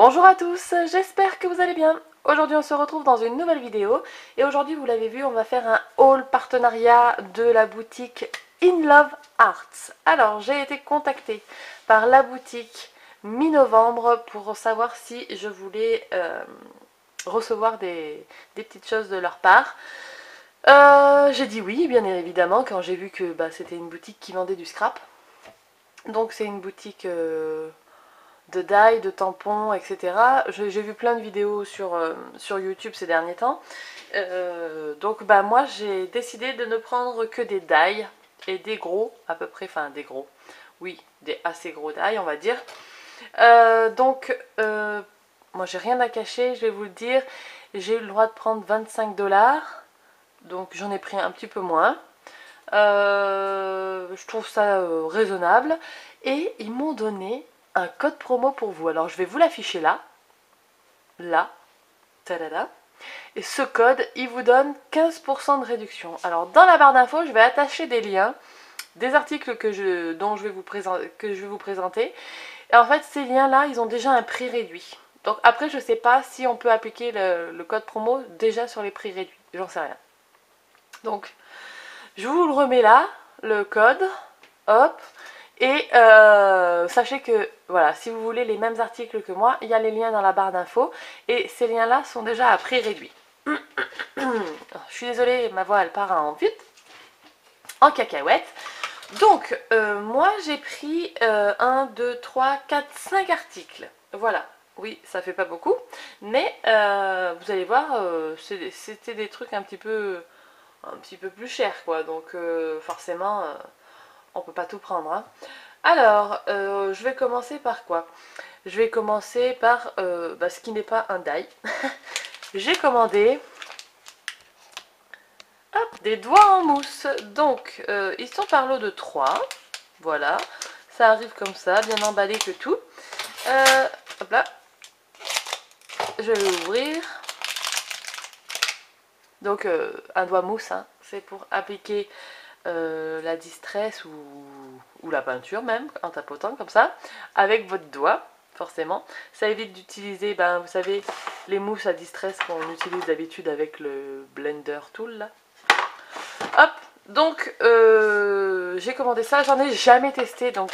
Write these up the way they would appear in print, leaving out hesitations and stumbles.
Bonjour à tous, j'espère que vous allez bien. Aujourd'hui on se retrouve dans une nouvelle vidéo et aujourd'hui vous l'avez vu on va faire un haul partenariat de la boutique In Love Arts. Alors j'ai été contactée par la boutique mi-novembre pour savoir si je voulais recevoir des petites choses de leur part. J'ai dit oui bien évidemment quand j'ai vu que c'était une boutique qui vendait du scrap. Donc c'est une boutique... de die, de tampons, etc. J'ai vu plein de vidéos sur YouTube ces derniers temps. Donc moi j'ai décidé de ne prendre que des die et des gros, à peu près, enfin des gros, oui, des assez gros die on va dire. Moi j'ai rien à cacher, je vais vous le dire, j'ai eu le droit de prendre 25$, donc j'en ai pris un petit peu moins. Je trouve ça raisonnable et ils m'ont donné un code promo pour vous. Alors je vais vous l'afficher là, tadada. Et ce code, il vous donne 15% de réduction. Alors dans la barre d'infos, je vais attacher des liens, des articles que je vais vous présenter. Et en fait, ces liens-là, ils ont déjà un prix réduit. Donc après, je ne sais pas si on peut appliquer le code promo déjà sur les prix réduits. J'en sais rien. Donc, je vous le remets là, le code. Hop. Et sachez que, voilà, si vous voulez les mêmes articles que moi, il y a les liens dans la barre d'infos. Et ces liens-là sont déjà à prix réduit. Je suis désolée, ma voix, elle part en vite, en cacahuète. Donc, moi, j'ai pris 1, 2, 3, 4, 5 articles. Voilà. Oui, ça fait pas beaucoup. Mais, vous allez voir, c'était des trucs un petit peu plus chers, quoi. Donc, forcément... on peut pas tout prendre. Hein. Alors, je vais commencer par quoi? Je vais commencer par ce qui n'est pas un die. J'ai commandé des doigts en mousse. Donc, ils sont par lot de 3. Voilà. Ça arrive comme ça, bien emballé que tout. Hop là. Je vais ouvrir. Donc, un doigt mousse, hein, c'est pour appliquer la distress ou la peinture même, en tapotant comme ça, avec votre doigt, forcément. Ça évite d'utiliser, vous savez, les mousses à distress qu'on utilise d'habitude avec le blender tool, là. Hop, donc, j'ai commandé ça, j'en ai jamais testé, donc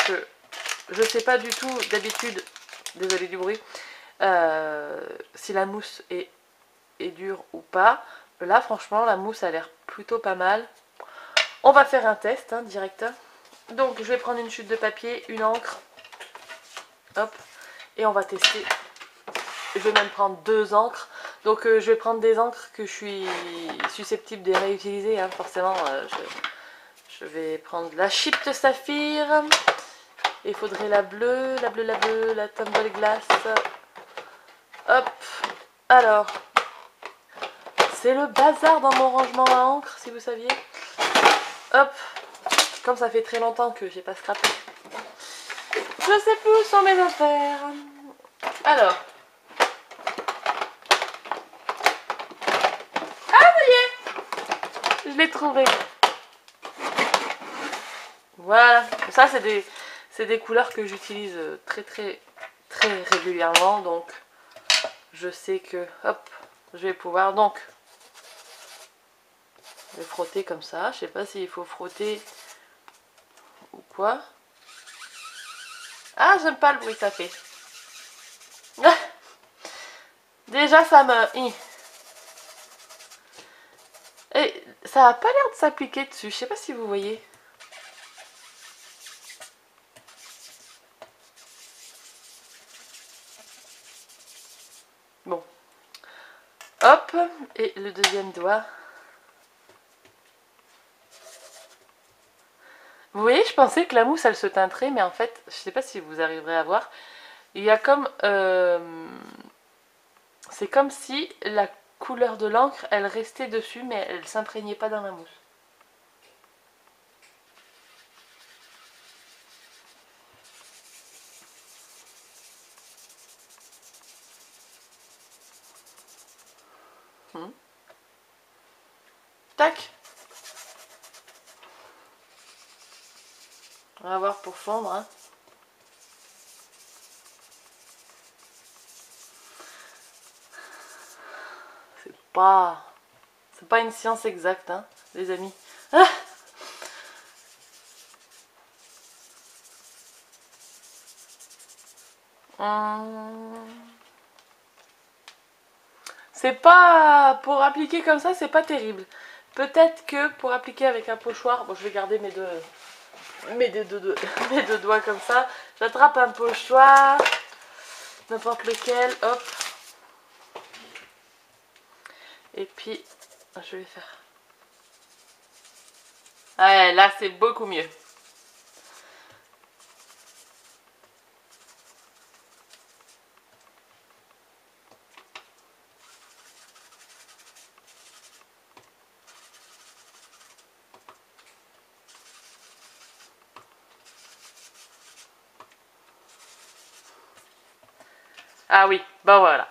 je sais pas du tout, d'habitude, désolé du bruit, si la mousse est dure ou pas. Là, franchement, la mousse a l'air plutôt pas mal. On va faire un test, hein, direct. Donc, je vais prendre une chute de papier, une encre. Hop. Et on va tester. Je vais même prendre 2 encres. Donc, je vais prendre des encres que je suis susceptible de réutiliser. Hein, forcément, je vais prendre la Chipped Saphir. Il faudrait la bleue, la Tumble Glass. Hop. Alors, c'est le bazar dans mon rangement à encre, si vous saviez. Hop, comme ça fait très longtemps que j'ai pas scrappé. Je sais plus où sont mes affaires. Alors. Ah, ça y est, je l'ai trouvé. Voilà, ça c'est des couleurs que j'utilise très régulièrement. Donc, je sais que, hop, je vais pouvoir, donc, je vais frotter comme ça. Je sais pas s'il faut frotter ou quoi. Ah, j'aime pas le bruit que ça fait. Déjà, ça me... Et ça a pas l'air de s'appliquer dessus. Je sais pas si vous voyez. Bon. Hop. Et le deuxième doigt. Vous voyez, je pensais que la mousse, elle se teinterait. Mais en fait, je sais pas si vous arriverez à voir. Il y a comme... c'est comme si la couleur de l'encre, elle restait dessus, mais elle s'imprégnait pas dans la mousse. Tac. On va voir pour fondre. Hein. c'est pas une science exacte, hein, les amis. Ah, c'est pas... Pour appliquer comme ça, c'est pas terrible. Peut-être que pour appliquer avec un pochoir... Bon, je vais garder mes deux... mes deux doigts comme ça. J'attrape un pochoir, n'importe lequel, hop. Et puis, je vais faire... Ouais, là, c'est beaucoup mieux. Ah oui, bah voilà.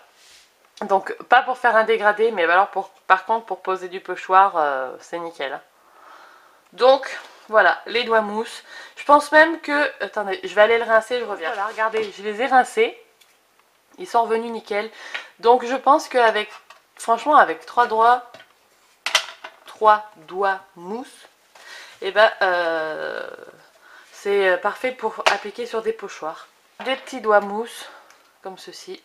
Donc, pas pour faire un dégradé, mais alors par contre, pour poser du pochoir, c'est nickel. Hein. Donc, voilà, les doigts mousse. Je pense même que... Attendez, je vais aller le rincer, je reviens. Voilà, regardez, je les ai rincés. Ils sont revenus nickel. Donc, je pense qu'avec... Franchement, avec 3 doigts mousse, et ben, c'est parfait pour appliquer sur des pochoirs. Des petits doigts mousse, comme ceci.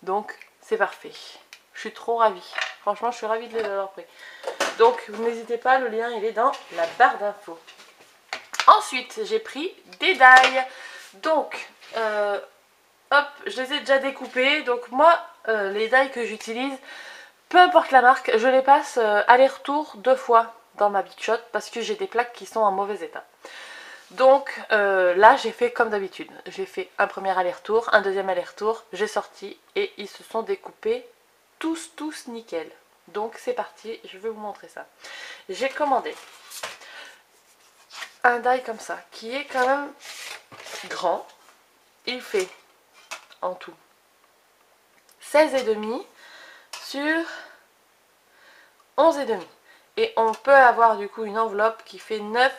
Donc, c'est parfait. Je suis trop ravie. Franchement, je suis ravie de les avoir pris. Donc, n'hésitez pas, le lien, il est dans la barre d'infos. Ensuite, j'ai pris des die. Donc, hop, je les ai déjà découpés. Donc, moi, les die que j'utilise, peu importe la marque, je les passe aller-retour 2 fois dans ma Big Shot parce que j'ai des plaques qui sont en mauvais état. Donc là j'ai fait comme d'habitude, j'ai fait un premier aller-retour, un deuxième aller-retour, j'ai sorti et ils se sont découpés tous nickel. Donc c'est parti, je vais vous montrer ça. J'ai commandé un die comme ça qui est quand même grand. Il fait en tout 16,5 sur 11,5. Et on peut avoir du coup une enveloppe qui fait 9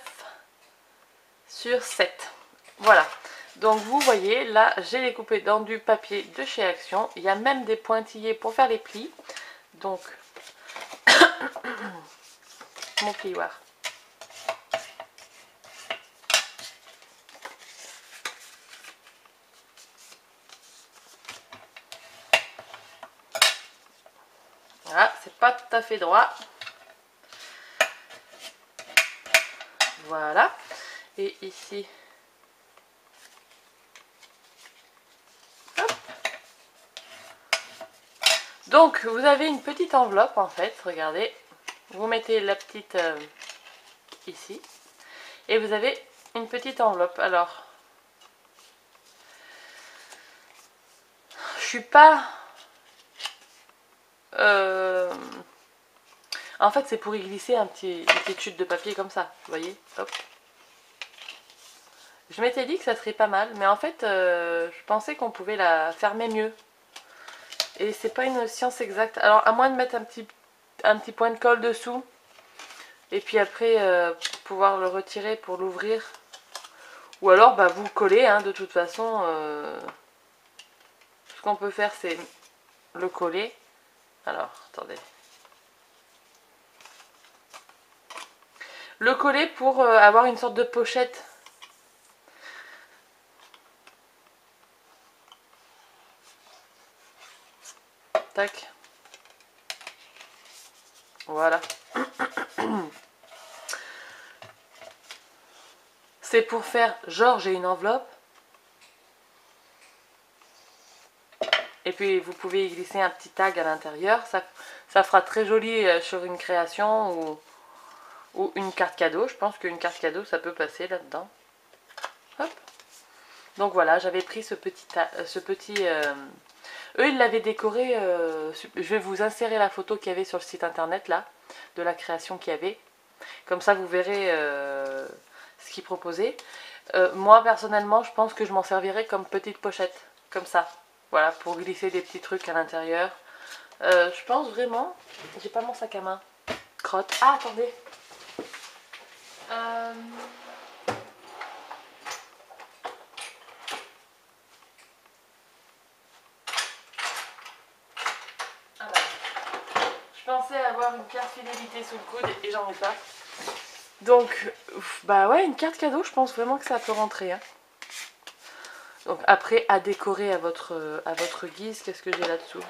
sur 7. Voilà. Donc vous voyez, là j'ai découpé dans du papier de chez Action. Il y a même des pointillés pour faire les plis. Donc, mon plioir. Voilà, c'est pas tout à fait droit. Voilà. Et ici... Hop. Donc, vous avez une petite enveloppe en fait, regardez. Vous mettez la petite ici. Et vous avez une petite enveloppe. Alors, je suis pas... En fait, c'est pour y glisser une petite chute de papier comme ça, vous voyez. Hop. Je m'étais dit que ça serait pas mal, mais en fait, je pensais qu'on pouvait la fermer mieux. Et c'est pas une science exacte. Alors, à moins de mettre un petit point de colle dessous, et puis après, pouvoir le retirer pour l'ouvrir. Ou alors, bah, vous collez, hein, de toute façon. Ce qu'on peut faire, c'est le coller. Alors, attendez. Le coller pour avoir une sorte de pochette. Tac. Voilà. C'est pour faire genre j'ai une enveloppe. Et puis vous pouvez y glisser un petit tag à l'intérieur. Ça fera très joli sur une création ou une carte cadeau. Je pense qu'une carte cadeau ça peut passer là-dedans. Hop. Donc voilà, j'avais pris ce petit eux ils l'avaient décoré. Je vais vous insérer la photo qu'il y avait sur le site internet là, de la création qu'il y avait. Comme ça vous verrez ce qu'ils proposaient. Moi personnellement je pense que je m'en servirais comme petite pochette. Comme ça. Voilà, pour glisser des petits trucs à l'intérieur. Je pense vraiment... J'ai pas mon sac à main. Crotte. Ah, attendez. Ah bah. censée avoir une carte fidélité sous le coude et j'en ai pas. Donc, bah ouais, une carte cadeau, je pense vraiment que ça peut rentrer. Hein. Donc après, à décorer à votre guise, qu'est-ce que j'ai là-dessous?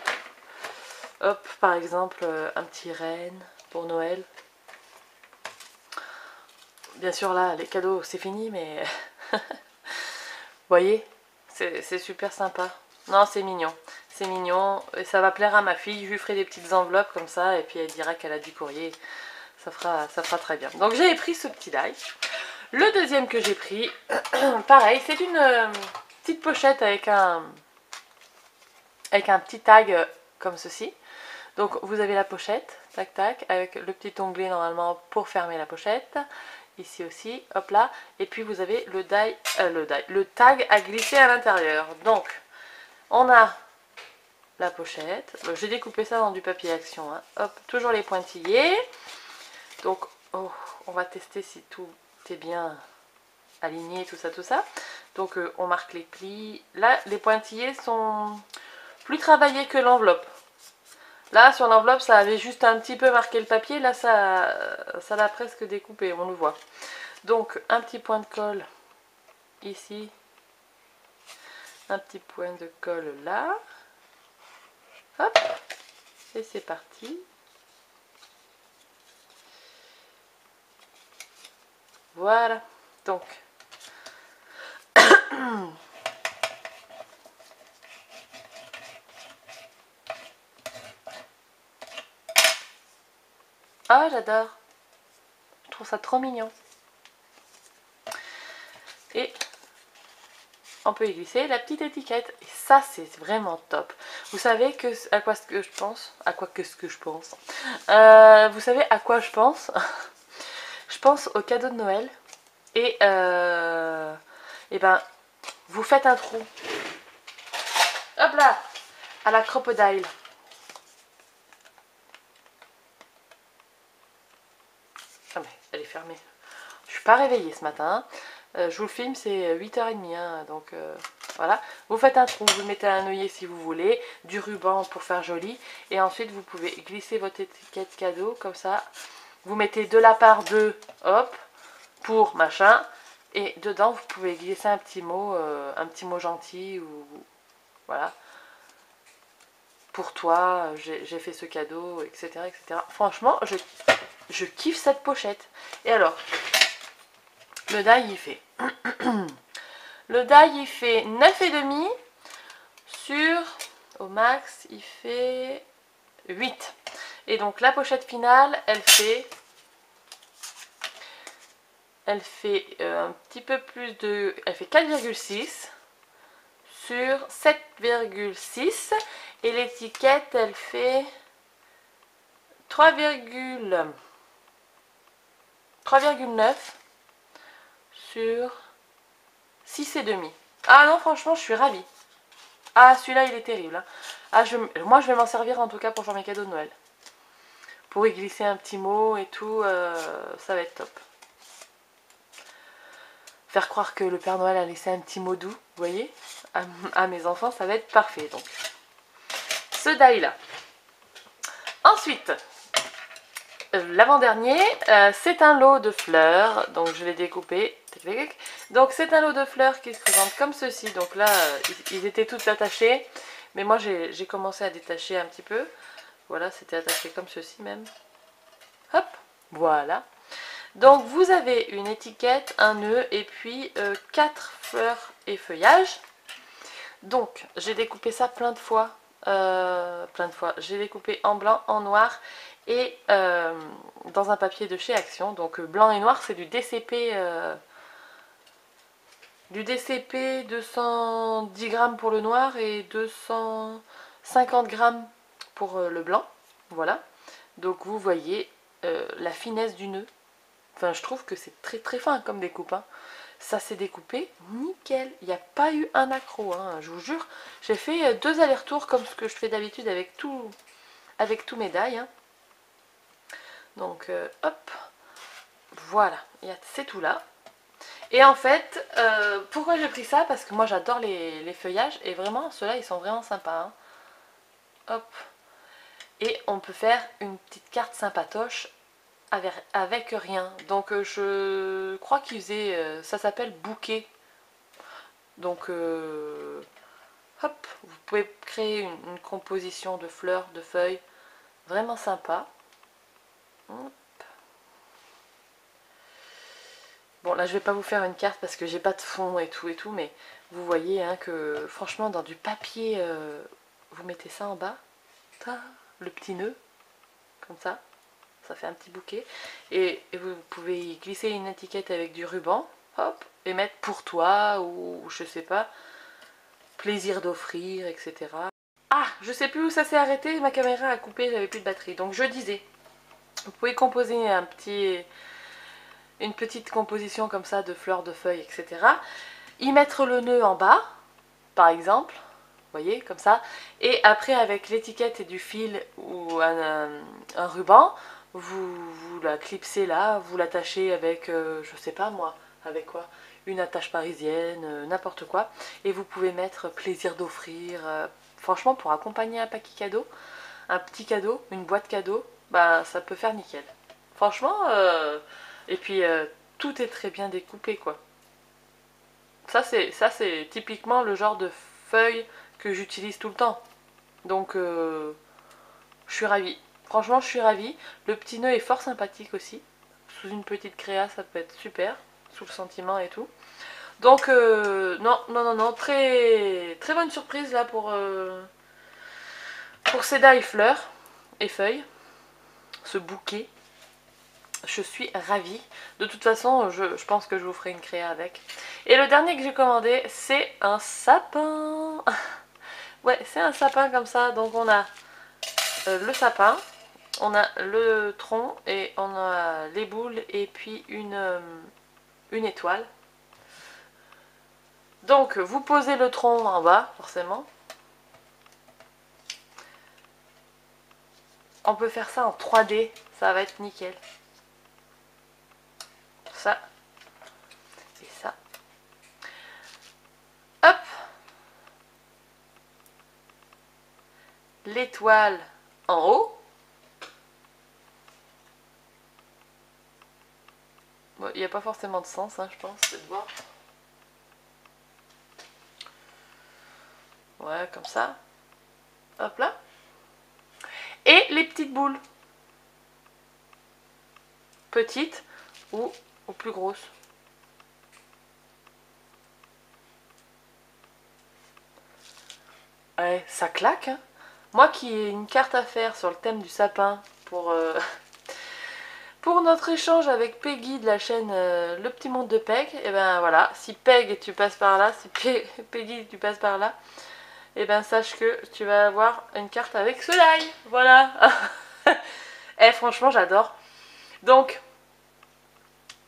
Hop, par exemple, un petit renne pour Noël. Bien sûr, là, les cadeaux, c'est fini, mais... Vous voyez, c'est super sympa. Non, c'est mignon. C'est mignon. Et ça va plaire à ma fille. Je lui ferai des petites enveloppes comme ça. Et puis, elle dira qu'elle a du courrier. Ça fera très bien. Donc, j'ai pris ce petit die. Le deuxième que j'ai pris, pareil, c'est une petite pochette avec un petit tag comme ceci. Donc, vous avez la pochette, tac, tac, avec le petit onglet normalement pour fermer la pochette. Ici aussi, hop là, et puis vous avez le tag à glisser à l'intérieur. Donc, on a la pochette. J'ai découpé ça dans du papier action. Hein. Hop, toujours les pointillés. Donc, oh, on va tester si tout est bien aligné, tout ça, tout ça. Donc, on marque les plis. Là, les pointillés sont plus travaillés que l'enveloppe. Là, sur l'enveloppe, ça avait juste un petit peu marqué le papier. Là, ça l'a presque découpé, on le voit. Donc, un petit point de colle ici. Un petit point de colle là. Hop. Et c'est parti. Voilà. Donc. Ah, j'adore. Je trouve ça trop mignon. Et on peut y glisser la petite étiquette. Et ça, c'est vraiment top. Vous savez à quoi ce que je pense? Vous savez à quoi je pense? Je pense au cadeau de Noël. Et ben, vous faites un trou. Hop là! À la crocodile. Ah mais elle est fermée. Je suis pas réveillée ce matin. Je vous le filme, c'est 8h30. Hein, donc voilà. Vous faites un trou, vous mettez un œillet si vous voulez, du ruban pour faire joli. Et ensuite vous pouvez glisser votre étiquette cadeau comme ça. Vous mettez de la part de, hop, pour machin. Et dedans vous pouvez glisser un petit mot gentil ou voilà. Pour toi, j'ai fait ce cadeau, etc., etc. Franchement, je kiffe cette pochette. Et alors, le die il fait le die il fait 9,5 sur, au max il fait 8. Et donc la pochette finale elle fait un petit peu plus de, elle fait 4,6 sur 7,6 et l'étiquette elle fait 3,9 sur 6,5. Ah non, franchement, je suis ravie. Ah, celui-là, il est terrible. Hein. Ah, moi, je vais m'en servir en tout cas pour faire mes cadeaux de Noël. Pour y glisser un petit mot et tout, ça va être top. Faire croire que le Père Noël a laissé un petit mot doux, vous voyez, à mes enfants, ça va être parfait. Donc, ce die-là. Ensuite, l'avant-dernier, c'est un lot de fleurs, donc je l'ai découpé. Donc c'est un lot de fleurs qui se présente comme ceci. Donc là, ils étaient tous attachés, mais moi j'ai commencé à détacher un petit peu. Voilà, c'était attaché comme ceci même. Hop, voilà. Donc vous avez une étiquette, un nœud et puis 4 fleurs et feuillages. Donc j'ai découpé ça plein de fois. J'ai découpé en blanc, en noir et dans un papier de chez Action. Donc blanc et noir, c'est du DCP 210 grammes pour le noir et 250 grammes pour le blanc. Voilà. Donc vous voyez la finesse du nœud. Enfin, je trouve que c'est très très fin comme découpe. Hein. Ça s'est découpé nickel. Il n'y a pas eu un accro. Hein. Je vous jure, j'ai fait 2 allers-retours comme ce que je fais d'habitude avec tous mes die. Hein. Donc, hop. Voilà. C'est tout là. Et en fait, pourquoi j'ai pris ça? Parce que moi j'adore les feuillages. Et vraiment, ceux-là, ils sont vraiment sympas. Hein. Hop. Et on peut faire une petite carte sympatoche avec rien. Donc je crois qu'il faisait... ça s'appelle bouquet. Donc hop, vous pouvez créer une composition de fleurs, de feuilles. Vraiment sympa. Hop. Bon là je vais pas vous faire une carte parce que j'ai pas de fond et tout, mais vous voyez hein, que franchement dans du papier, vous mettez ça en bas, le petit nœud, comme ça fait un petit bouquet, et vous pouvez y glisser une étiquette avec du ruban, hop, et mettre pour toi, ou je sais pas, plaisir d'offrir, etc. Ah, je sais plus où ça s'est arrêté, ma caméra a coupé, j'avais plus de batterie, donc je disais, vous pouvez composer une petite composition comme ça de fleurs, de feuilles, etc. Y mettre le nœud en bas, par exemple, vous voyez, comme ça. Et après, avec l'étiquette et du fil ou un ruban, vous la clipsez là, vous l'attachez avec, je sais pas moi, avec quoi, une attache parisienne, n'importe quoi. Et vous pouvez mettre plaisir d'offrir. Franchement, pour accompagner un paquet cadeau, un petit cadeau, une boîte cadeau, bah ça peut faire nickel. Franchement, et puis tout est très bien découpé quoi. Ça c'est typiquement le genre de feuille que j'utilise tout le temps. Donc je suis ravie. Franchement je suis ravie. Le petit nœud est fort sympathique aussi. Sous une petite créa ça peut être super. Sous le sentiment et tout. Donc non, très bonne surprise là pour ces die fleurs et feuilles. Ce bouquet. Je suis ravie. De toute façon, je pense que je vous ferai une créa avec. Et le dernier que j'ai commandé, c'est un sapin. Ouais, c'est un sapin comme ça. Donc on a le sapin, on a le tronc et on a les boules et puis une étoile. Donc vous posez le tronc en bas, forcément. On peut faire ça en 3D, ça va être nickel. Ça et ça. Hop, l'étoile en haut. Bon, il n'y a pas forcément de sens, hein, je pense, c'est de voir. Ouais, comme ça. Hop là. Et les petites boules. Petites ou plus grosses. Ouais, ça claque. Hein. Moi qui ai une carte à faire sur le thème du sapin pour, pour notre échange avec Peggy de la chaîne Le Petit Monde de Peg, et ben voilà, si Peg tu passes par là, si Peggy tu passes par là, et ben sache que tu vas avoir une carte avec Soleil. Voilà. Eh franchement j'adore. Donc,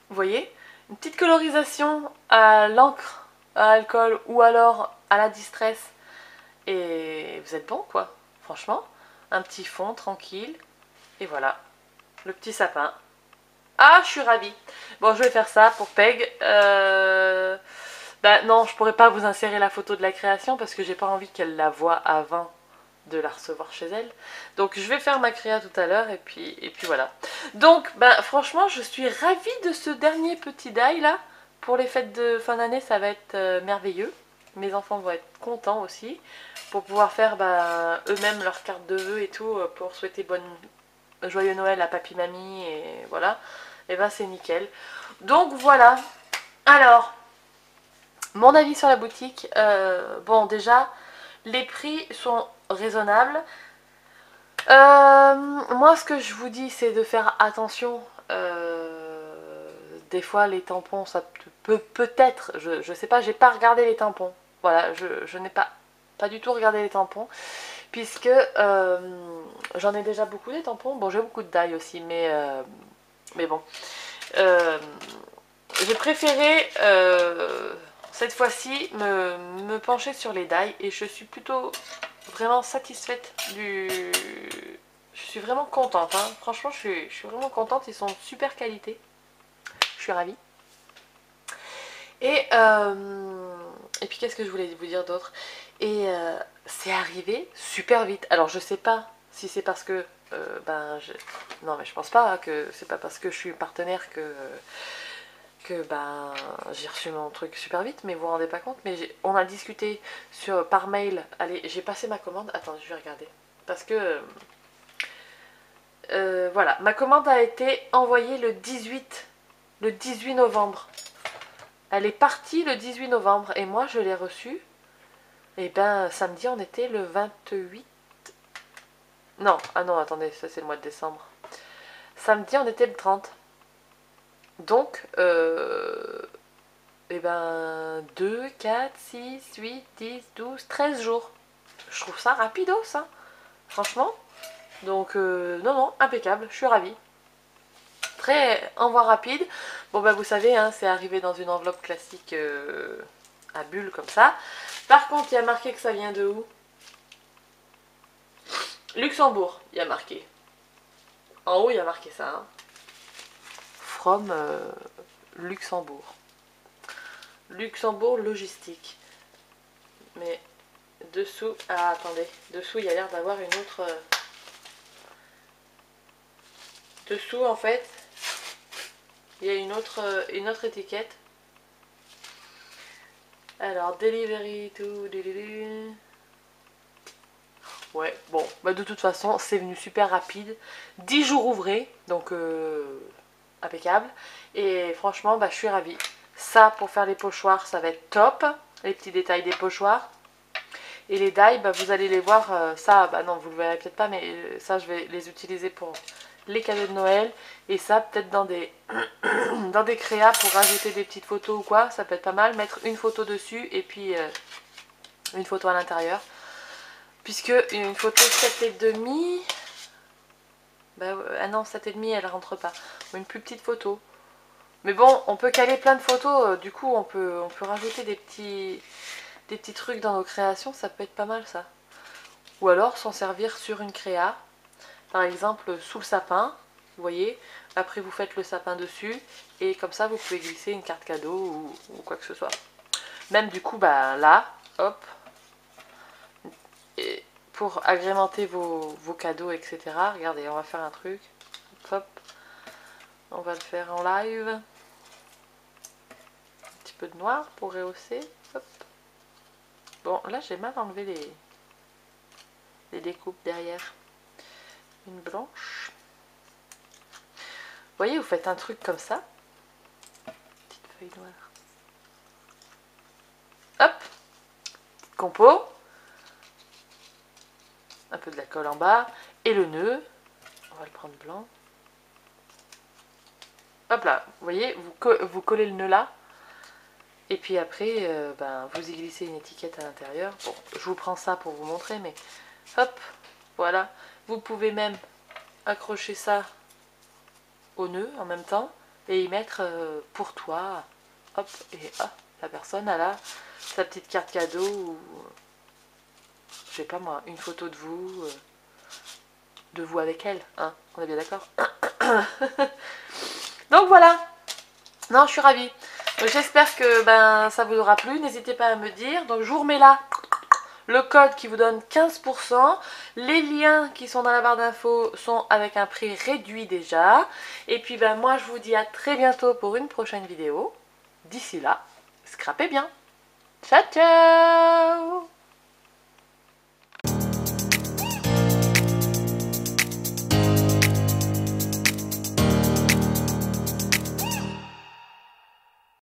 vous voyez, une petite colorisation à l'encre, à alcool ou alors à la distress. Et vous êtes bon quoi, franchement. Un petit fond tranquille. Et voilà, le petit sapin. Ah, je suis ravie. Bon, je vais faire ça pour Peg. Bah non, je pourrais pas vous insérer la photo de la création parce que j'ai pas envie qu'elle la voie avant de la recevoir chez elle. Donc je vais faire ma créa tout à l'heure et puis voilà. Donc bah franchement je suis ravie de ce dernier petit die là. Pour les fêtes de fin d'année ça va être merveilleux. Mes enfants vont être contents aussi pour pouvoir faire bah, eux-mêmes leur carte de vœux et tout pour souhaiter joyeux Noël à papy mamie et voilà. Et ben c'est nickel. Donc voilà. Alors mon avis sur la boutique, bon déjà les prix sont raisonnables. Moi ce que je vous dis c'est de faire attention. Des fois les tampons ça peut peut-être, je sais pas, j'ai pas regardé les tampons. Voilà, je n'ai pas du tout regardé les tampons. Puisque j'en ai déjà beaucoup des tampons. Bon j'ai beaucoup de die aussi mais bon. J'ai préféré cette fois-ci me pencher sur les die et je suis plutôt vraiment satisfaite du... Je suis vraiment contente, hein. Franchement je suis vraiment contente, ils sont de super qualité. Je suis ravie. Et puis qu'est-ce que je voulais vous dire d'autre? Et c'est arrivé super vite. Alors je sais pas Si c'est parce que... non mais je pense pas hein, que c'est pas parce que je suis partenaire que j'ai reçu mon truc super vite, mais vous vous rendez pas compte. Mais on a discuté par mail. Allez, j'ai passé ma commande. Attends, je vais regarder. Parce que... voilà, ma commande a été envoyée le 18 novembre. Elle est partie le 18 novembre et moi je l'ai reçue. Et ben samedi on était le 28. Non, ah non, attendez, ça c'est le mois de décembre. Samedi on était le 30. Donc, et ben 2, 4, 6, 8, 10, 12, 13 jours. Je trouve ça rapido ça, franchement. Donc non, non, impeccable, je suis ravie. Très envoi rapide. Bon bah vous savez, hein, c'est arrivé dans une enveloppe classique à bulles comme ça. Par contre, il y a marqué que ça vient de où? Luxembourg, il y a marqué. En haut, il y a marqué ça. Hein. From Luxembourg. Luxembourg logistique. Mais dessous, ah attendez, dessous il y a l'air d'avoir une autre... Dessous en fait, il y a une autre étiquette. Alors, delivery to... Ouais, bon, bah de toute façon, c'est venu super rapide. 10 jours ouvrés, donc impeccable. Et franchement, bah je suis ravie. Ça, pour faire les pochoirs, ça va être top. Les petits détails des pochoirs. Et les die, bah, vous allez les voir. Ça, bah non, vous le verrez peut-être pas, mais ça, je vais les utiliser pour les cadeaux de Noël. Et ça, peut-être dans des dans des créas pour rajouter des petites photos ou quoi. Ça peut être pas mal. Mettre une photo dessus et puis une photo à l'intérieur. Puisque une photo 7,5... Bah, ah non, 7,5 elle rentre pas. Une plus petite photo. Mais bon, on peut caler plein de photos. Du coup, on peut rajouter des petits trucs dans nos créations. Ça peut être pas mal ça. Ou alors s'en servir sur une créa. Par exemple, sous le sapin. Vous voyez. Après, vous faites le sapin dessus. Et comme ça, vous pouvez glisser une carte cadeau ou quoi que ce soit. Même du coup, bah là, hop. Et pour agrémenter vos cadeaux, etc. Regardez, on va faire un truc. Hop. On va le faire en live. Un petit peu de noir pour rehausser. Hop. Bon, là j'ai mal enlevé les découpes derrière. Une blanche. Vous voyez, vous faites un truc comme ça. Petite feuille noire. Hop. Petite compo. Un peu de la colle en bas. Et le nœud. On va le prendre blanc. Hop là. Vous voyez, vous collez le nœud là. Et puis après, vous y glissez une étiquette à l'intérieur. Bon, je vous prends ça pour vous montrer, mais hop, voilà. Vous pouvez même accrocher ça au nœud en même temps et y mettre pour toi. Hop, et hop, la personne elle a sa petite carte cadeau ou, je sais pas moi, une photo de vous avec elle. Hein, on est bien d'accord. Donc voilà. Non, je suis ravie. J'espère que ça vous aura plu. N'hésitez pas à me dire. Donc je vous remets là le code qui vous donne 15%. Les liens qui sont dans la barre d'infos sont avec un prix réduit déjà. Et puis moi je vous dis à très bientôt pour une prochaine vidéo. D'ici là, scrapez bien. Ciao ciao.